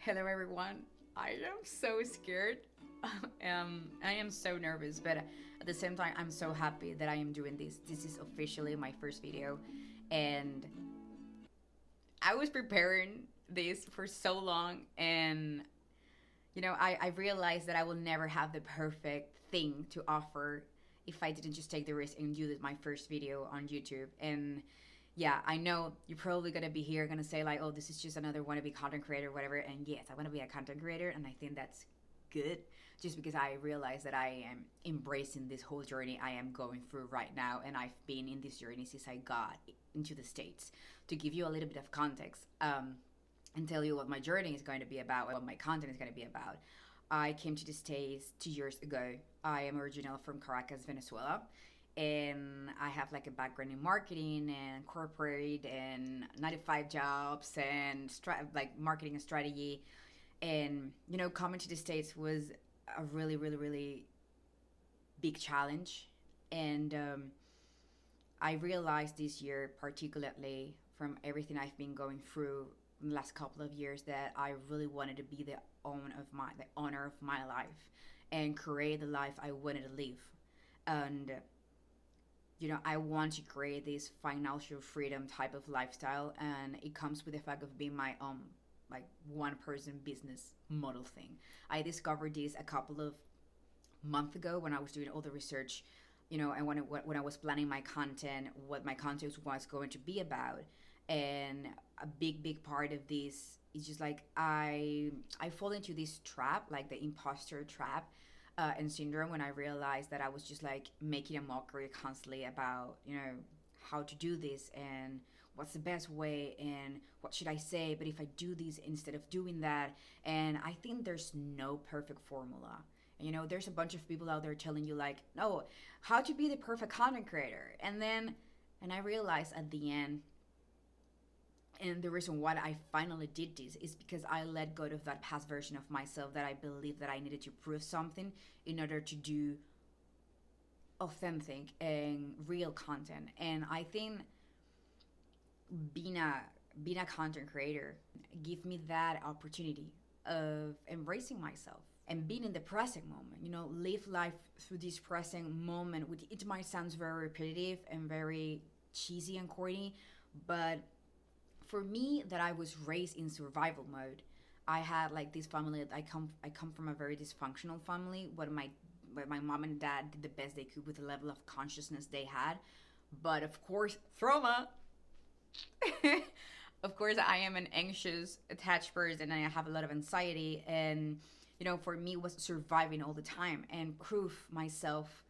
Hello, everyone. I am so scared. I am so nervous, but at the same time, I'm so happy that I am doing this. This is officially my first video, and I was preparing this for so long, and I realized that I will never have the perfect thing to offer if I didn't just take the risk and do this my first video on YouTube. And yeah, I know you're probably gonna be here gonna say like, oh, this is just another wannabe content creator, whatever. And yes, I want to be a content creator, and I think that's good. Just because I realize that I am embracing this whole journey I am going through right now, and I've been in this journey since I got into the States. To give you a little bit of context, and tell you what my journey is going to be about, what my content is going to be about. I came to the States 2 years ago. I am original from Caracas, Venezuela, and I have like a background in marketing and corporate and 95 jobs and like marketing and strategy. And coming to the States was a really, really, really big challenge. And I realized this year, particularly from everything I've been going through in the last couple of years, that I really wanted to be the owner of my life and create the life I wanted to live. And I want to create this financial freedom type of lifestyle, and it comes with the fact of being my own like one person business model thing. I discovered this a couple of months ago when I was doing all the research, and when I was planning my content, what my content was going to be about. And a big part of this is just like I fall into this trap, like the impostor trap, and syndrome, when I realized that I was just like making a mockery constantly about how to do this and what's the best way and what should I say, but if I do this instead of doing that. And I think there's no perfect formula. There's a bunch of people out there telling you like, no, how to be the perfect content creator. And I realized at the end, and the reason why I finally did this is because I let go of that past version of myself that I believed that I needed to prove something in order to do authentic and real content. And I think being a being a content creator give me that opportunity of embracing myself and being in the present moment. Live life through this present moment. Which it might sound very repetitive and very cheesy and corny, but for me, that I was raised in survival mode. I had like this family. I come from a very dysfunctional family. Where my mom and dad did the best they could with the level of consciousness they had, but of course, trauma. Of course, I am an anxious, attached person, and I have a lot of anxiety. And for me, it was surviving all the time and prove myself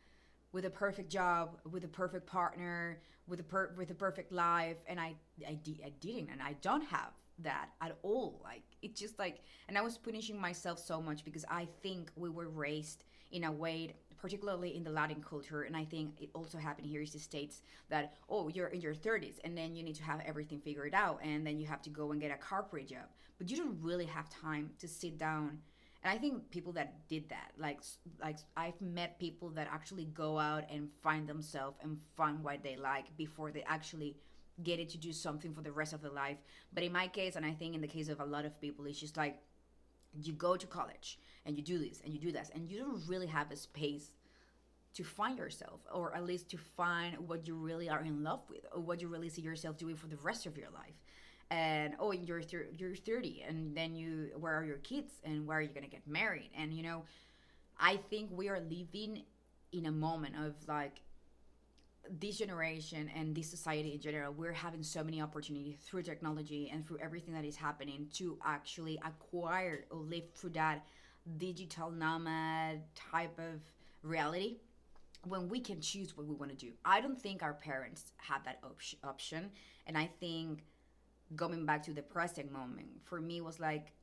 with a perfect job, with a perfect partner, with a perfect life. And I didn't, and I don't have that at all. Like it's just like, and I was punishing myself so much because I think we were raised in a way, particularly in the Latin culture, and I think it also happened here in the States, that oh, you're in your 30s and then you need to have everything figured out, and then you have to go and get a corporate job, but you don't really have time to sit down. And I think people that did that, like I've met people that actually go out and find themselves and find what they like before they actually get it to do something for the rest of their life. But in my case, and I think in the case of a lot of people, it's just like you go to college and you do this and you do that, and you don't really have a space to find yourself, or at least to find what you really are in love with, or what you really see yourself doing for the rest of your life. And oh, you're 30, and then where are your kids, and where are you going to get married? And I think we are living in a moment of like this generation and this society in general. We're having so many opportunities through technology and through everything that is happening to actually acquire or live through that digital nomad type of reality, when we can choose what we want to do. I don't think our parents had that option. And I think going back to the present moment for me was like,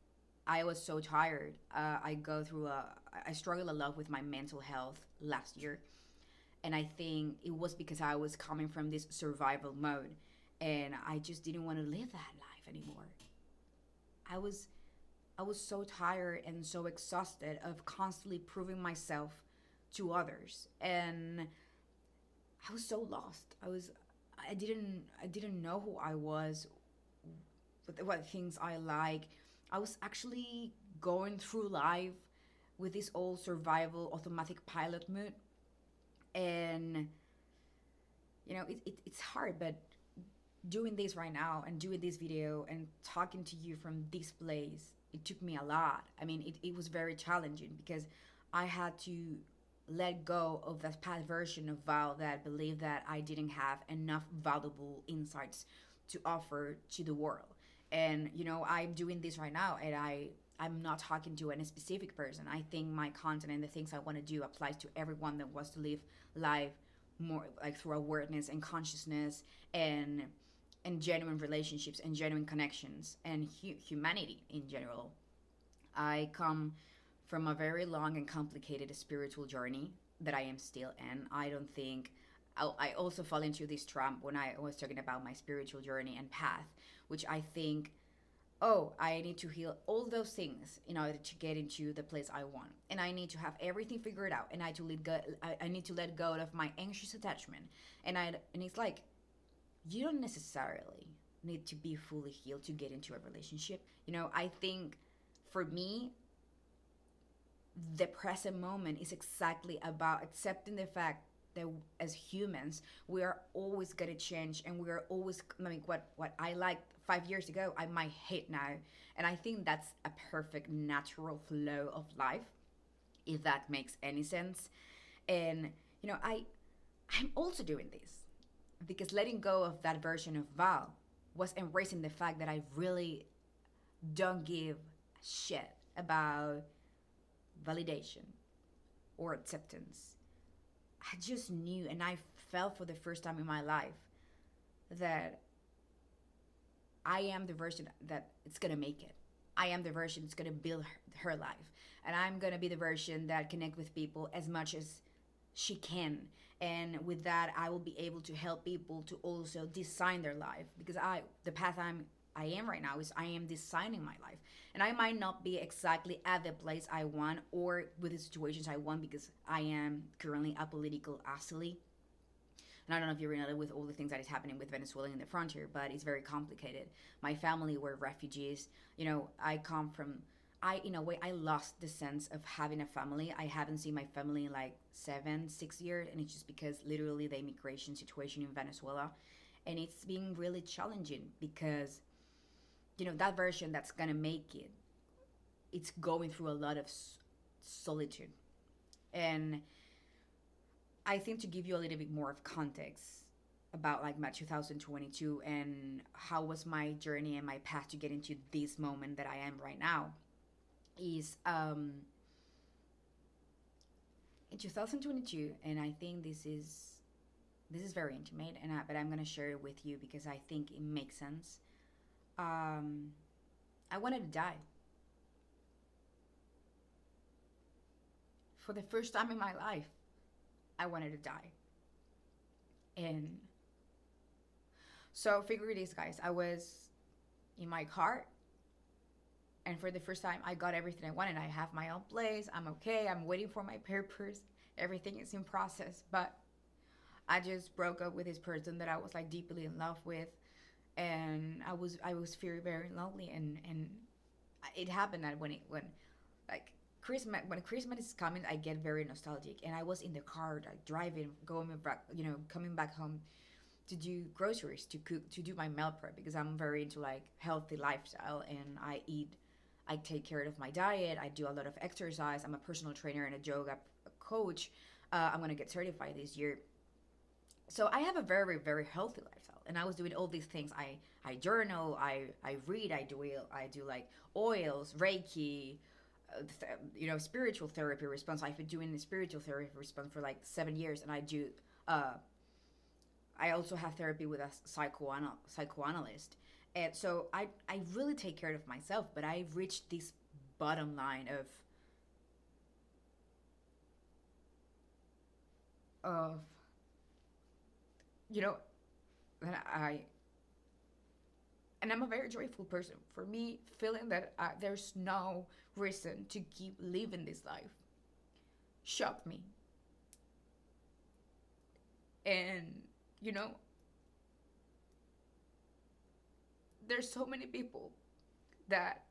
I was so tired. I struggled a lot with my mental health last year. And I think it was because I was coming from this survival mode, and I just didn't want to live that life anymore. I was I was so tired and so exhausted of constantly proving myself to others, and I was so lost. I didn't know who I was, what things I like. I was actually going through life with this old survival automatic pilot mode. And, it's hard, but doing this right now and doing this video and talking to you from this place, it took me a lot. I mean, it was very challenging because I had to let go of that past version of Val that believed that I didn't have enough valuable insights to offer to the world. And I'm doing this right now, and I'm not talking to any specific person. I think my content and the things I want to do applies to everyone that wants to live life more like through awareness and consciousness and genuine relationships and genuine connections and humanity in general. I come from a very long and complicated spiritual journey that I am still in. I don't think I also fall into this trap when I was talking about my spiritual journey and path, which I think, oh, I need to heal all those things in order to get into the place I want, and I need to have everything figured out, and I need to let go of my anxious attachment, and it's like you don't necessarily need to be fully healed to get into a relationship. I think for me, the present moment is exactly about accepting the fact that as humans we are always going to change, and we are always, I mean, what I liked 5 years ago I might hate now. And I think that's a perfect natural flow of life, if that makes any sense. And I'm also doing this because letting go of that version of Val was embracing the fact that I really don't give a shit about validation or acceptance. I just knew, and I felt for the first time in my life that I am the version that it's gonna make it. I am the version that's gonna build her life, and I'm gonna be the version that connect with people as much as she can. And with that, I will be able to help people to also design their life, because the path I am right now is I am designing my life. And I might not be exactly at the place I want or with the situations I want, because I am currently a political asile. And I don't know if you're familiar with all the things that is happening with Venezuela in the frontier, but it's very complicated. My family were refugees. I come from, in a way, I lost the sense of having a family. I haven't seen my family in like 6 years, and it's just because literally the immigration situation in Venezuela. And it's been really challenging because, that version that's gonna make it, it's going through a lot of solitude. And I think to give you a little bit more of context about like my 2022 and how was my journey and my path to get into this moment that I am right now is in 2022. And I think this is very intimate, but I'm gonna share it with you because I think it makes sense. I wanted to die for the first time in my life. I wanted to die. And so figure this, guys. I was in my car, and for the first time I got everything I wanted. I have my own place, I'm okay, I'm waiting for my papers, everything is in process. But I just broke up with this person that I was like deeply in love with, and I was very, very lonely. And it happened that when like Christmas, when Christmas is coming, I get very nostalgic. And I was in the car, like driving, going back, coming back home to do groceries, to cook, to do my meal prep, because I'm very into like healthy lifestyle, and I take care of my diet. I do a lot of exercise. I'm a personal trainer and a yoga coach. I'm gonna get certified this year. So I have a very, very healthy lifestyle, and I was doing all these things. I journal, I read, I do like oils, Reiki, spiritual therapy response. I've been doing the spiritual therapy response for like 7 years, and uh, I also have therapy with a psychoanalyst. And so I really take care of myself, but I reached this bottom line of you know that I'm a very joyful person. For me, feeling that there's no reason to keep living this life shocked me. And you know there's so many people that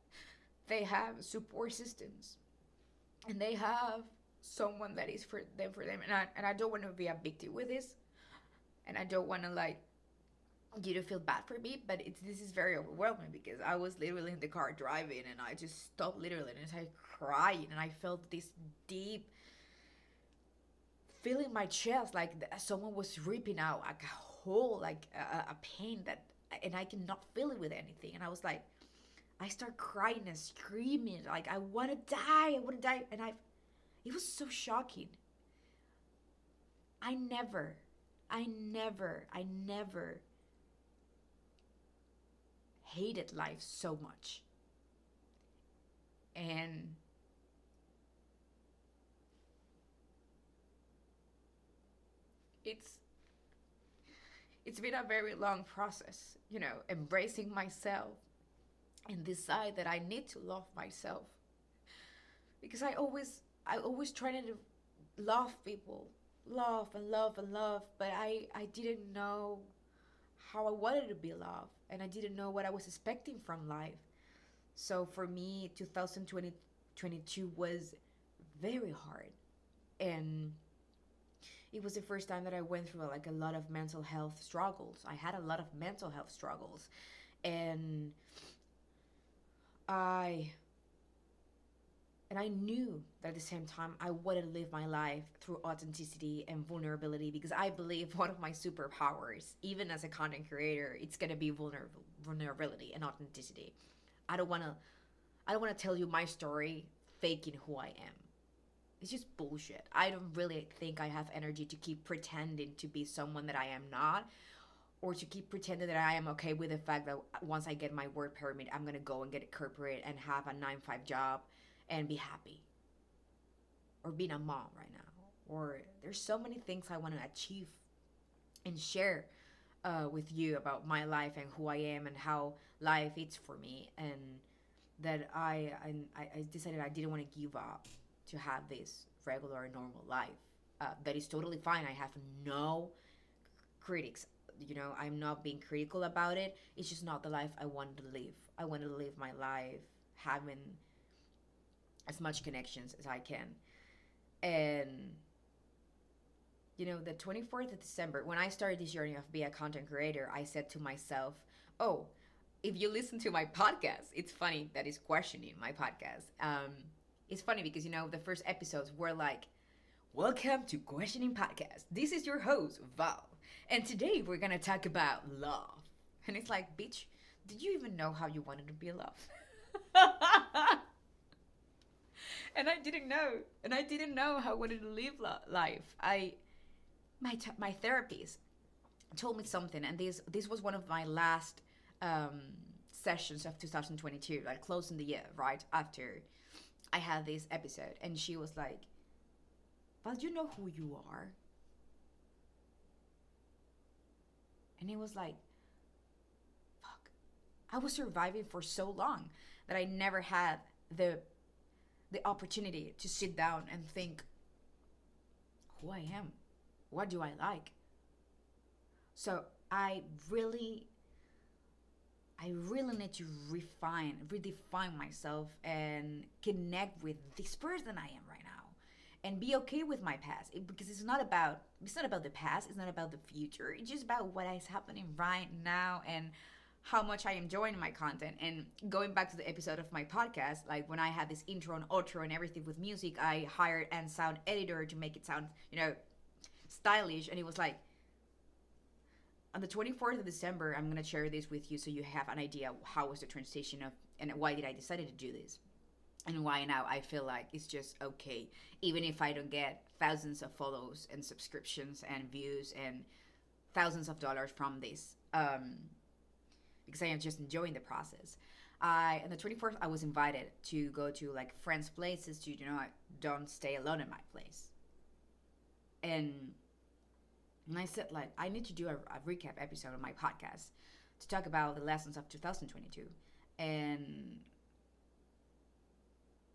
they have support systems, and they have someone that is for them. And I don't want to be a victim with this, and I don't want to like you to feel bad for me, but this is very overwhelming because I was literally in the car driving, and I just stopped literally and I started crying, and I felt this deep feeling in my chest, like someone was ripping out like a hole, like a pain that, and I cannot fill it with anything. And I was like, I start crying and screaming, like I want to die, I want to die, and it was so shocking. I never, I never hated life so much. And it's it's been a very long process, embracing myself and decide that I need to love myself, because I always tried to love people, love and love and love, but I didn't know how I wanted to be loved, and I didn't know what I was expecting from life. So for me, 2022 was very hard, and it was the first time that I went through like a lot of mental health struggles. I had a lot of mental health struggles, and I and I knew that at the same time I wanted to live my life through authenticity and vulnerability, because I believe one of my superpowers, even as a content creator, it's gonna be vulnerability and authenticity. I don't wanna I don't wanna tell you my story faking who I am. It's just bullshit. I don't really think I have energy to keep pretending to be someone that I am not, or to keep pretending that I am okay with the fact that once I get my work permit, I'm gonna go and get a corporate and have a 9 to 5 job and be happy. Or being a mom right now. Or there's so many things I want to achieve and share with you about my life and who I am and how life is for me. And that I decided I didn't want to give up to have this regular, normal life. That is totally fine. I have no critics. I'm not being critical about it. It's just not the life I wanted to live. I wanted to live my life having as much connections as I can. And the 24th of December, when I started this journey of being a content creator, I said to myself, oh, if you listen to my podcast, it's funny that it's questioning my podcast. It's funny because, the first episodes were like, welcome to Questioning Podcast. This is your host, Val. And today we're going to talk about love. And it's like, bitch, did you even know how you wanted to be loved? And I didn't know. And I didn't know how I wanted to live life. My therapist told me something, and this was one of my last sessions of 2022, like closing the year, right after I had this episode. And she was like, "But you know who you are?" And it was like, fuck. I was surviving for so long that I never had the opportunity to sit down and think who I am. What do I like? So I really need to redefine myself and connect with this person I am right now, and be okay with my past. Because it's not about the past. It's not about the future. It's just about what is happening right now and how much I am enjoying my content. And going back to the episode of my podcast, like when I had this intro and outro and everything with music, I hired a sound editor to make it sound, stylish. And it was like, on the 24th of December, I'm going to share this with you so you have an idea how was the transition of, and why did I decided to do this. And why now I feel like it's just okay, even if I don't get thousands of follows and subscriptions and views and thousands of dollars from this. Because I am just enjoying the process. On the 24th, I was invited to go to like friends' places to, don't stay alone in my place. And I said, like, I need to do a recap episode of my podcast to talk about the lessons of 2022. And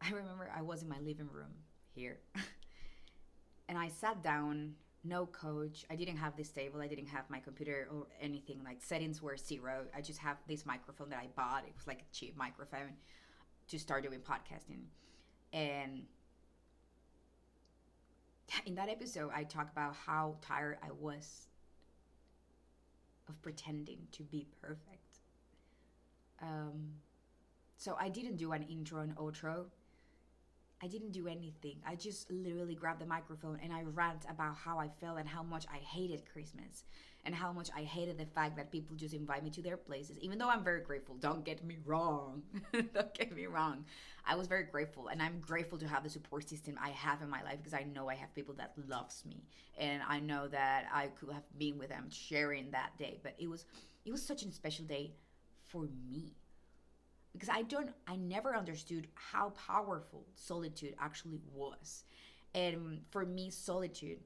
I remember I was in my living room here. And I sat down, no coach. I didn't have this table. I didn't have my computer or anything. Like, settings were 0. I just have this microphone that I bought. It was like a cheap microphone. to start doing podcasting. And in that episode, I talk about how tired I was of pretending to be perfect. Um, so I didn't do an intro and outro. I didn't do anything. I just literally grabbed the microphone and I rant about how I felt and how much I hated Christmas and how much I hated the fact that people just invite me to their places. Even though I'm very grateful, don't get me wrong. Don't get me wrong. I was very grateful, and I'm grateful to have the support system I have in my life, because I know I have people that loves me, and I know that I could have been with them sharing that day. But it was such a special day for me, because I never understood how powerful solitude actually was. And for me, solitude,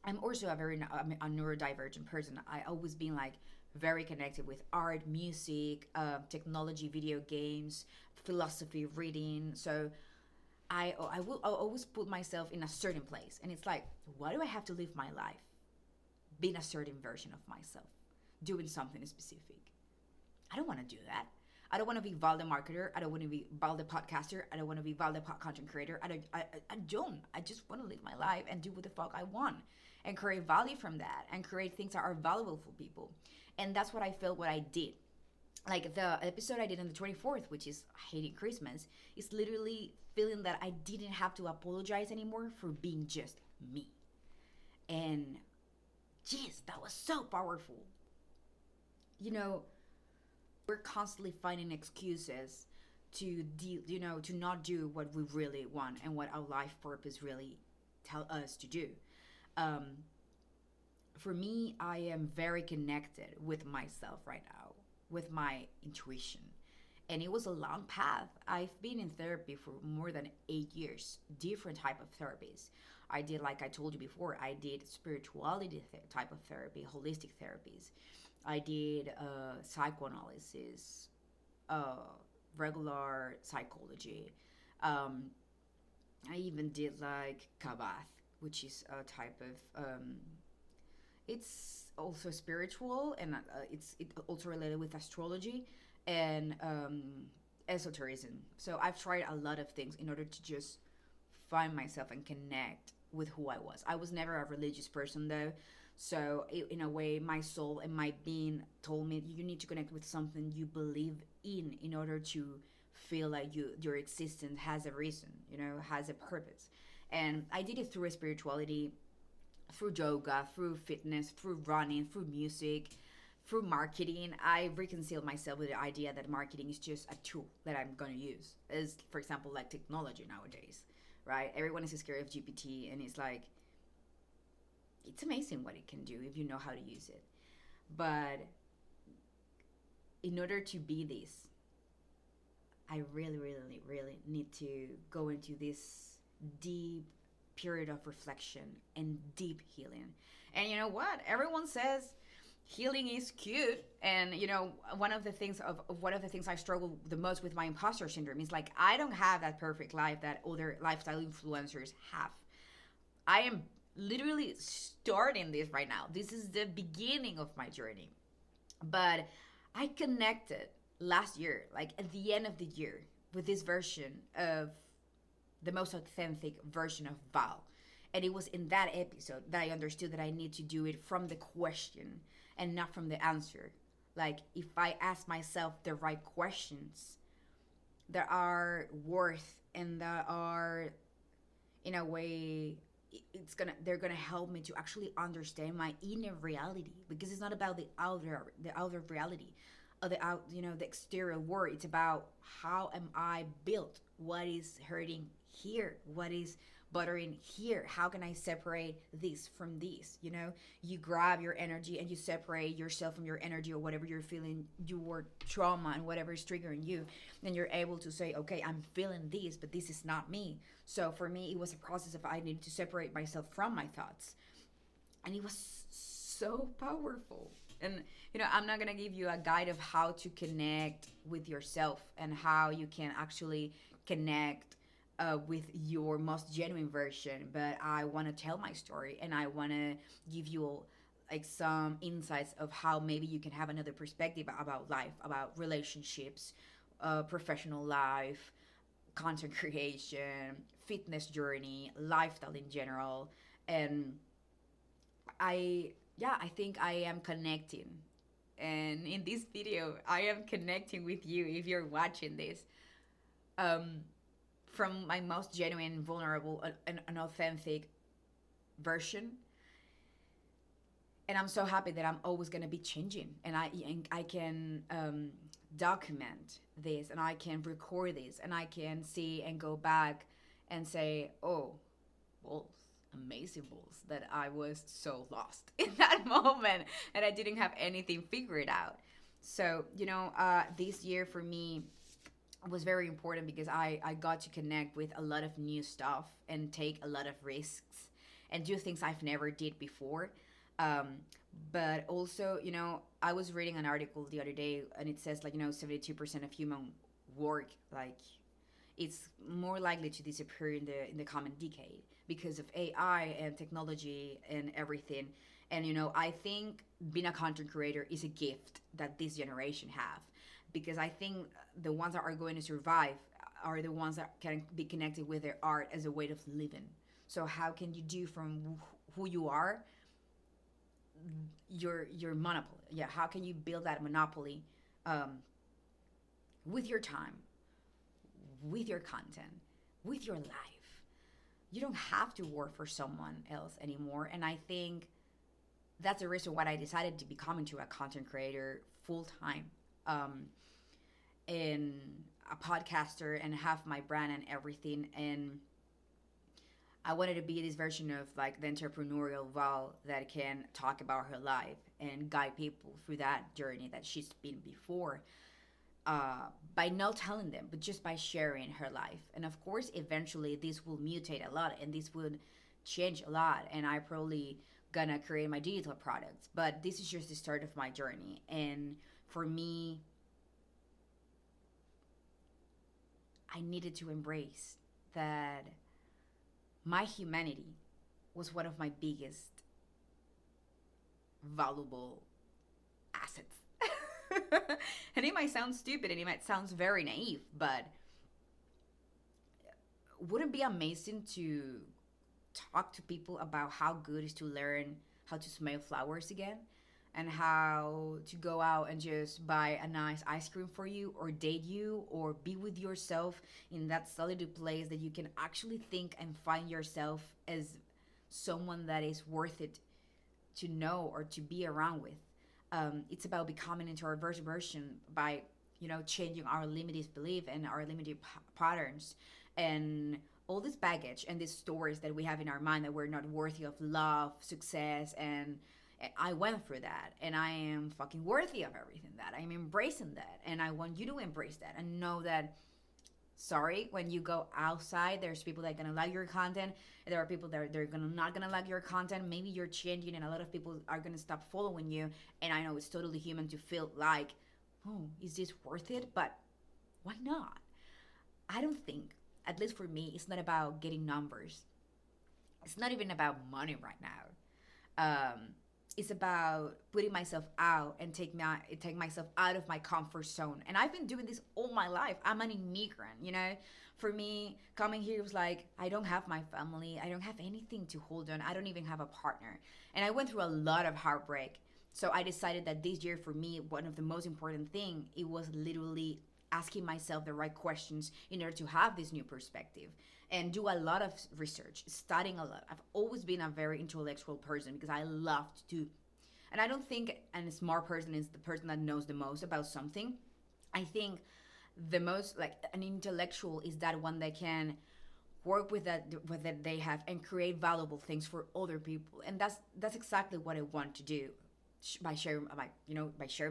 I'm also a neurodivergent person. I always been like very connected with art, music, technology, video games, philosophy, reading. So I'll always put myself in a certain place, and it's like, why do I have to live my life being a certain version of myself, doing something specific? I don't want to do that. I don't want to be Val the marketer. I don't want to be Val the podcaster. I don't want to be Val the content creator. I don't. I just want to live my life and do what the fuck I want and create value from that and create things that are valuable for people. And that's what I felt what I did. Like the episode I did on the 24th, which is hating Christmas, is literally feeling that I didn't have to apologize anymore for being just me. And jeez, that was so powerful. You know, we're constantly finding excuses to to not do what we really want and what our life purpose really tell us to do. um for me, I am very connected with myself right now, with my intuition. And it was a long path. I've been in therapy for more than 8 years, different type of therapies. I did, like I told you before, I did spirituality type of therapy, holistic therapies. I did psychoanalysis, uh, regular psychology. Um, I even did like kabath, which is a type of it's also spiritual, and it also related with astrology and esotericism. So I've tried a lot of things in order to just find myself and connect with who I was. I was never a religious person though. So in a way, my soul and my being told me you need to connect with something you believe in order to feel like your existence has a reason, has a purpose. And I did it through spirituality, through yoga, through fitness, through running, through music, through marketing. I reconciled myself with the idea that marketing is just a tool that I'm going to use. As, for example, like technology nowadays, right? Everyone is scared of GPT, and it's like, it's amazing what it can do if you know how to use it. But in order to be this, I really, really, really need to go into this deep period of reflection and deep healing. And you know what? Everyone says healing is cute, and one of the things I struggle the most with my imposter syndrome is like, I don't have that perfect life that other lifestyle influencers have. I am literally starting this right now. This is the beginning of my journey. But I connected last year, like at the end of the year, with this version of the most authentic version of Val. And it was in that episode that I understood that I need to do it from the question and not from the answer. Like, if I ask myself the right questions that are worth and that are, in a way, they're gonna help me to actually understand my inner reality, because it's not about the outer reality of the exterior world. It's about how am I built, what is hurting here, what is bothering here, how can I separate this from this. You grab your energy and you separate yourself from your energy, or whatever you're feeling, your trauma and whatever is triggering you. Then you're able to say, okay, I'm feeling this, but this is not me. So for me, it was a process of I needed to separate myself from my thoughts, and it was so powerful. And I'm not gonna give you a guide of how to connect with yourself and how you can actually connect with your most genuine version, but I want to tell my story, and I want to give you like some insights of how maybe you can have another perspective about life, about relationships, professional life, content creation, fitness journey, lifestyle in general. And I think I am connecting. And in this video, I am connecting with you if you're watching this. Um, from my most genuine, vulnerable, and authentic version. And I'm so happy that I'm always gonna be changing, and I can document this, and I can record this, and I can see and go back and say, oh, balls, amazing balls, that I was so lost in that moment, and I didn't have anything figured out. So this year for me was very important because I got to connect with a lot of new stuff and take a lot of risks and do things I've never did before. Um, but also, I was reading an article the other day, and it says, like, 72% of human work, like, it's more likely to disappear in the coming decade because of AI and technology and everything. And I think being a content creator is a gift that this generation have, because I think the ones that are going to survive are the ones that can be connected with their art as a way of living. So how can you do from who you are your monopoly? Yeah, how can you build that monopoly um, with your time, with your content, with your life? You don't have to work for someone else anymore. And I think that's the reason why I decided to become into a content creator full time, and a podcaster, and have my brand and everything. And I wanted to be this version of, like, the entrepreneurial Val that can talk about her life and guide people through that journey that she's been before, by not telling them, but just by sharing her life. And of course, eventually, this will mutate a lot, and this would change a lot. And I probably gonna create my digital products. But this is just the start of my journey. And for me, I needed to embrace that my humanity was one of my biggest valuable assets. And it might sound stupid, and it might sound very naive, but wouldn't it be amazing to talk to people about how good it is to learn how to smell flowers again, and how to go out and just buy a nice ice cream for you, or date you, or be with yourself in that solitude place that you can actually think and find yourself as someone that is worth it to know or to be around with. It's about becoming into our best version by changing our limited belief and our limited patterns, and all this baggage and these stories that we have in our mind that we're not worthy of love, success, and I went through that, and I am fucking worthy of everything that I'm embracing that, and I want you to embrace that and know that. Sorry, when you go outside, there's people that are gonna like your content. There are people that they're gonna not gonna like your content. Maybe you're changing, and a lot of people are gonna stop following you. And I know it's totally human to feel like, oh, is this worth it? But why not? I don't think, at least for me, it's not about getting numbers. It's not even about money right now. It's about putting myself out and take myself out of my comfort zone. And I've been doing this all my life. I'm an immigrant. For me, coming here was like, I don't have my family. I don't have anything to hold on. I don't even have a partner. And I went through a lot of heartbreak. So I decided that this year for me, one of the most important thing, it was literally asking myself the right questions in order to have this new perspective, and do a lot of research, studying a lot. I've always been a very intellectual person because I loved to, and I don't think a smart person is the person that knows the most about something. I think the most, like, an intellectual is that one that can work with that they have and create valuable things for other people. And that's exactly what I want to do by sharing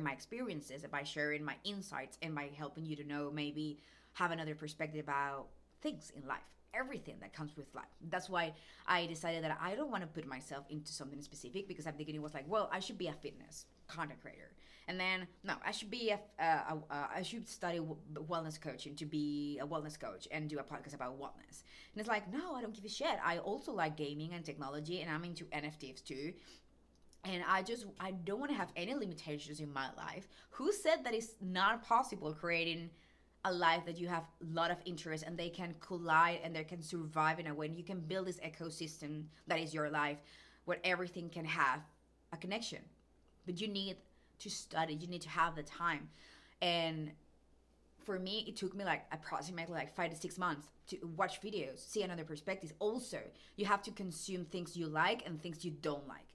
my experiences, by sharing my insights, and by helping you to know, maybe have another perspective about things in life, everything that comes with life. That's why I decided that I don't want to put myself into something specific, because at the beginning it was like, well, I should be a fitness content creator, and then no, I should be I should study wellness coaching to be a wellness coach and do a podcast about wellness. And it's like, no, I don't give a shit. I also like gaming and technology, and I'm into NFTs too. And I don't want to have any limitations in my life. Who said that it's not possible creating a life that you have a lot of interest and they can collide and they can survive in a way, and you can build this ecosystem that is your life where everything can have a connection. But you need to study, you need to have the time. And for me, it took me like approximately like 5 to 6 months to watch videos, see another perspective. Also, you have to consume things you like and things you don't like.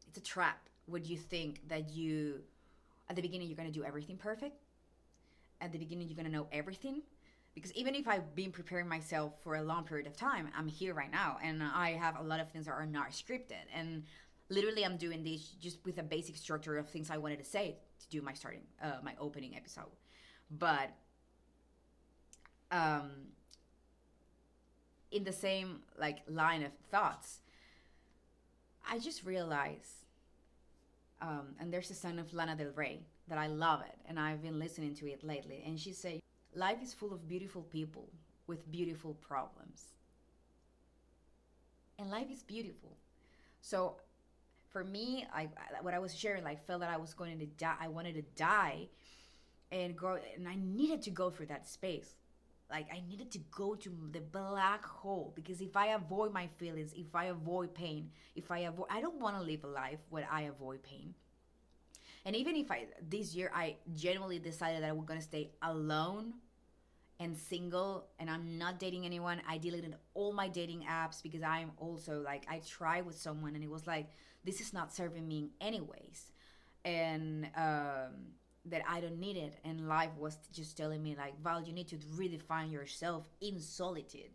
It's a trap when you think that you, at the beginning, you're gonna do everything perfect. At the beginning, you're gonna know everything. Because even if I've been preparing myself for a long period of time, I'm here right now, and I have a lot of things that are not scripted. And literally, I'm doing this just with a basic structure of things I wanted to say to do my opening episode. But um, in the same like line of thoughts, I just realized, and there's a song of Lana Del Rey that I love it, and I've been listening to it lately. And she said, "Life is full of beautiful people with beautiful problems, and life is beautiful." So for me, what I was sharing, like, felt that I was going to die. I wanted to die and go, and I needed to go through that space. Like, I needed to go to the black hole, because if I avoid my feelings, if I avoid pain, if I don't want to live a life where I avoid pain. And even if this year I genuinely decided that I was gonna stay alone and single, and I'm not dating anyone. I deleted all my dating apps because I'm also like, I tried with someone and it was like, this is not serving me anyways. And that I don't need it. And life was just telling me, like, Val, you need to redefine yourself in solitude.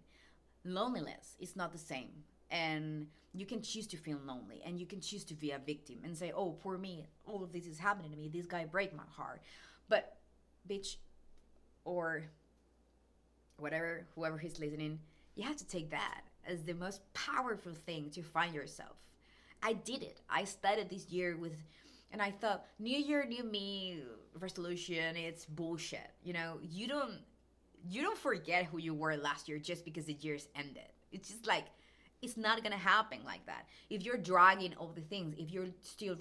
Loneliness is not the same. And you can choose to feel lonely, and you can choose to be a victim and say, oh, poor me, all of this is happening to me, this guy break my heart. But bitch, or whatever, whoever is listening, you have to take that as the most powerful thing to find yourself. I did it. I started this year with, and I thought, new year, new me resolution, it's bullshit. You don't forget who you were last year just because the year's ended. It's just like, it's not gonna happen like that. If you're dragging all the things, if you're still,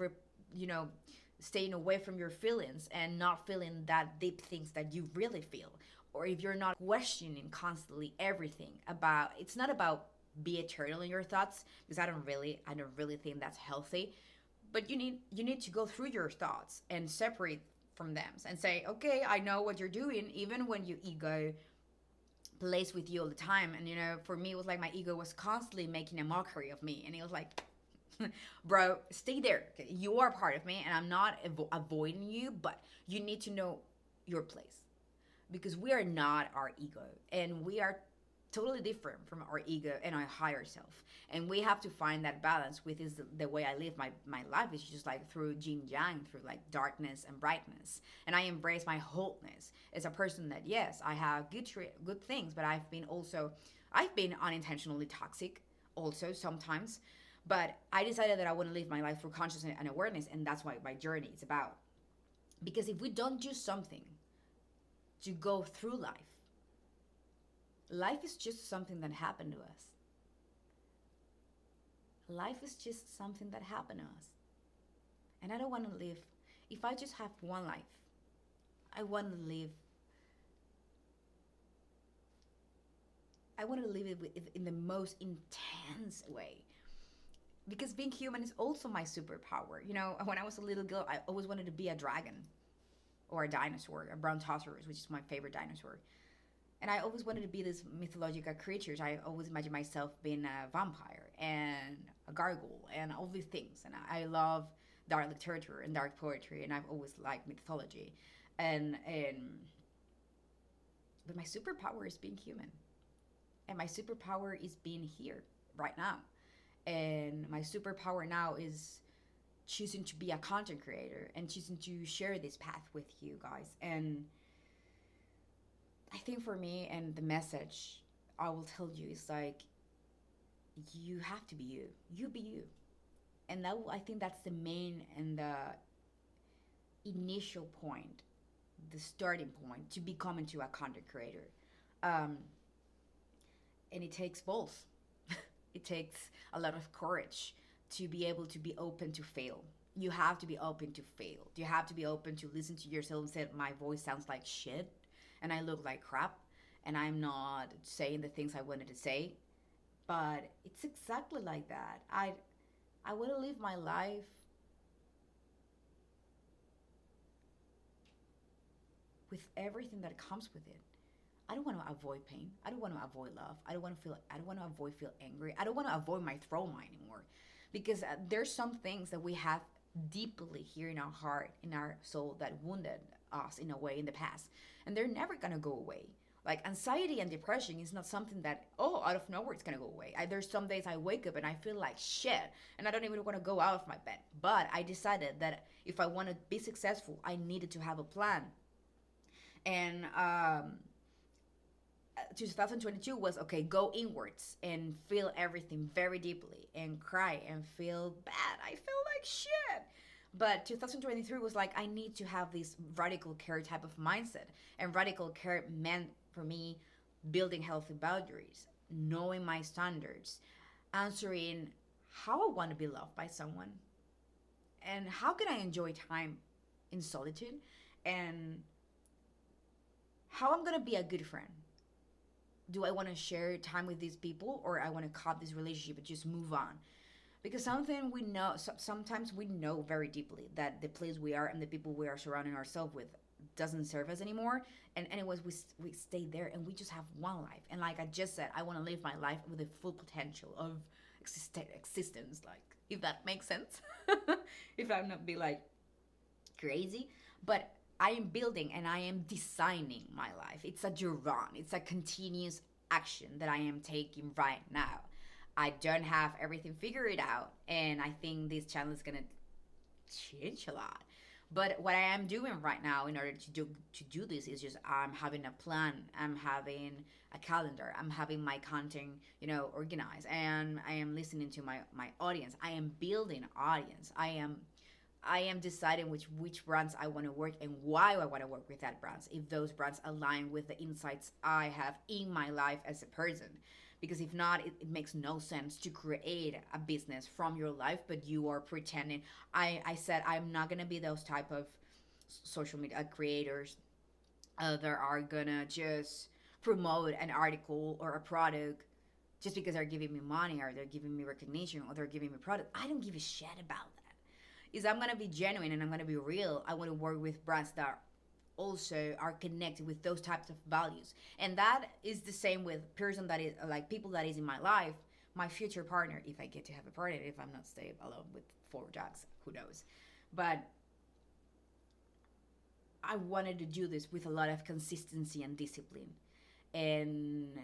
staying away from your feelings and not feeling that deep things that you really feel, or if you're not questioning constantly everything about, it's not about be eternal in your thoughts, because I don't really think that's healthy. But you need to go through your thoughts and separate from them and say, okay, I know what you're doing, even when your ego plays with you all the time. And for me, it was like my ego was constantly making a mockery of me, and it was like, bro, stay there. Okay? You are part of me, and I'm not avoiding you, but you need to know your place, because we are not our ego, and we are totally different from our ego and our higher self. And we have to find that balance with is the way I live my life is just like through yin yang, through like darkness and brightness. And I embrace my wholeness as a person that, yes, I have good things, but I've been unintentionally toxic also sometimes. But I decided that I want to live my life through consciousness and awareness, and that's what my journey is about. Because if we don't do something to go through life is just something that happened to us. Life is just something that happened to us. And I don't want to live, if I just have one life, I want to live it in the most intense way. Because being human is also my superpower. When I was a little girl, I always wanted to be a dragon or a dinosaur, a brontosaurus, which is my favorite dinosaur. And I always wanted to be these mythological creatures. I always imagined myself being a vampire and a gargoyle and all these things. And I love dark literature and dark poetry, and I've always liked mythology. And but my superpower is being human, and my superpower is being here right now. And my superpower now is choosing to be a content creator and choosing to share this path with you guys. And I think for me, and the message I will tell you is like, you have to be you. You be you. And I think that's the main and the initial point, the starting point to becoming to a content creator. And it takes both. It takes a lot of courage to be able to be open to fail. You have to be open to fail. You have to be open to listen to yourself and say, my voice sounds like shit. and I look like crap, and I'm not saying the things I wanted to say, but it's exactly like that. I want to live my life with everything that comes with it. I don't want to avoid pain. I don't want to avoid love. I don't want to avoid feel angry. I don't want to avoid my trauma anymore. Because there's some things that we have deeply here in our heart, in our soul, that wounded us in a way in the past, and they're never going to go away. Like anxiety and depression is not something that, oh, out of nowhere it's going to go away. There's some days I wake up and I feel like shit, and I don't even want to go out of my bed. But I decided that if I want to be successful, I needed to have a plan. And 2022 was okay, go inwards and feel everything very deeply and cry and feel bad. I feel like shit. But 2023 was like, I need to have this radical care type of mindset. And radical care meant for me building healthy boundaries, knowing my standards, answering how I want to be loved by someone, and how can I enjoy time in solitude, and how I'm going to be a good friend. Do I want to share time with these people, or I want to cut this relationship and just move on? Because something we know, sometimes we know very deeply that the place we are and the people we are surrounding ourselves with doesn't serve us anymore. And anyways, we stay there and we just have one life. And like I just said, I want to live my life with the full potential of existence. Like, if that makes sense. If I'm not be like crazy, but I am building and I am designing my life. It's a journey. It's a continuous action that I am taking right now. I don't have everything figured out, and I think this channel is gonna change a lot. But what I am doing right now in order to do this is just I'm having a plan. I'm having a calendar. I'm having my content, organized, and I am listening to my audience. I am building audience. I am deciding which brands I want to work and why I want to work with that brands. If those brands align with the insights I have in my life as a person. Because if not, it makes no sense to create a business from your life, but you are pretending. I said I'm not going to be those type of social media creators that are going to just promote an article or a product just because they're giving me money or they're giving me recognition or they're giving me product. I don't give a shit about that. Is I'm gonna be genuine and I'm gonna be real. I want to work with brands that also are connected with those types of values, and that is the same with person that is like people that is in my life, my future partner, if I get to have a partner, if I'm not staying alone with 4 dogs, who knows. But I wanted to do this with a lot of consistency and discipline, and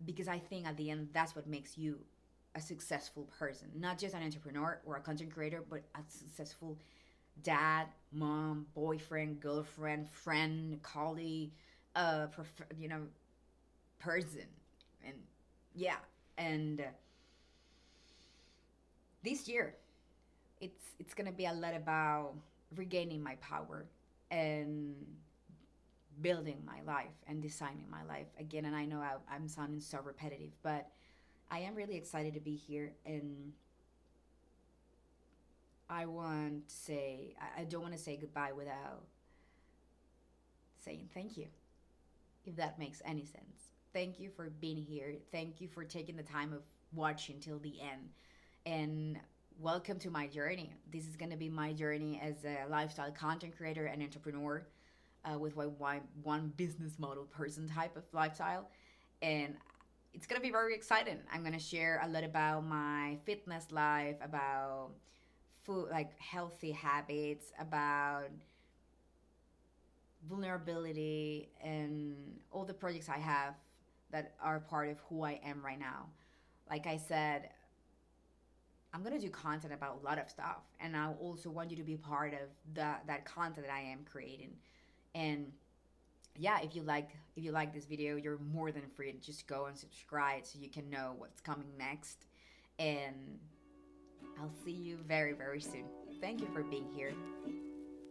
because I think at the end that's what makes you a successful person, not just an entrepreneur or a content creator, but a successful dad, mom, boyfriend, girlfriend, friend, colleague, person. And yeah, and this year, it's gonna be a lot about regaining my power and building my life and designing my life again. And I know I'm sounding so repetitive, but I am really excited to be here, and I don't want to say goodbye without saying thank you, if that makes any sense. Thank you for being here. Thank you for taking the time of watching till the end. And welcome to my journey. This is going to be my journey as a lifestyle content creator and entrepreneur with my one business model person type of lifestyle. And it's going to be very exciting. I'm going to share a lot about my fitness life, about food, like healthy habits, about vulnerability, and all the projects I have that are part of who I am right now. Like I said, I'm gonna do content about a lot of stuff, and I also want you to be part of that content that I am creating. And yeah, if you like this video, you're more than free to just go and subscribe so you can know what's coming next. And I'll see you very, very soon. Thank you for being here.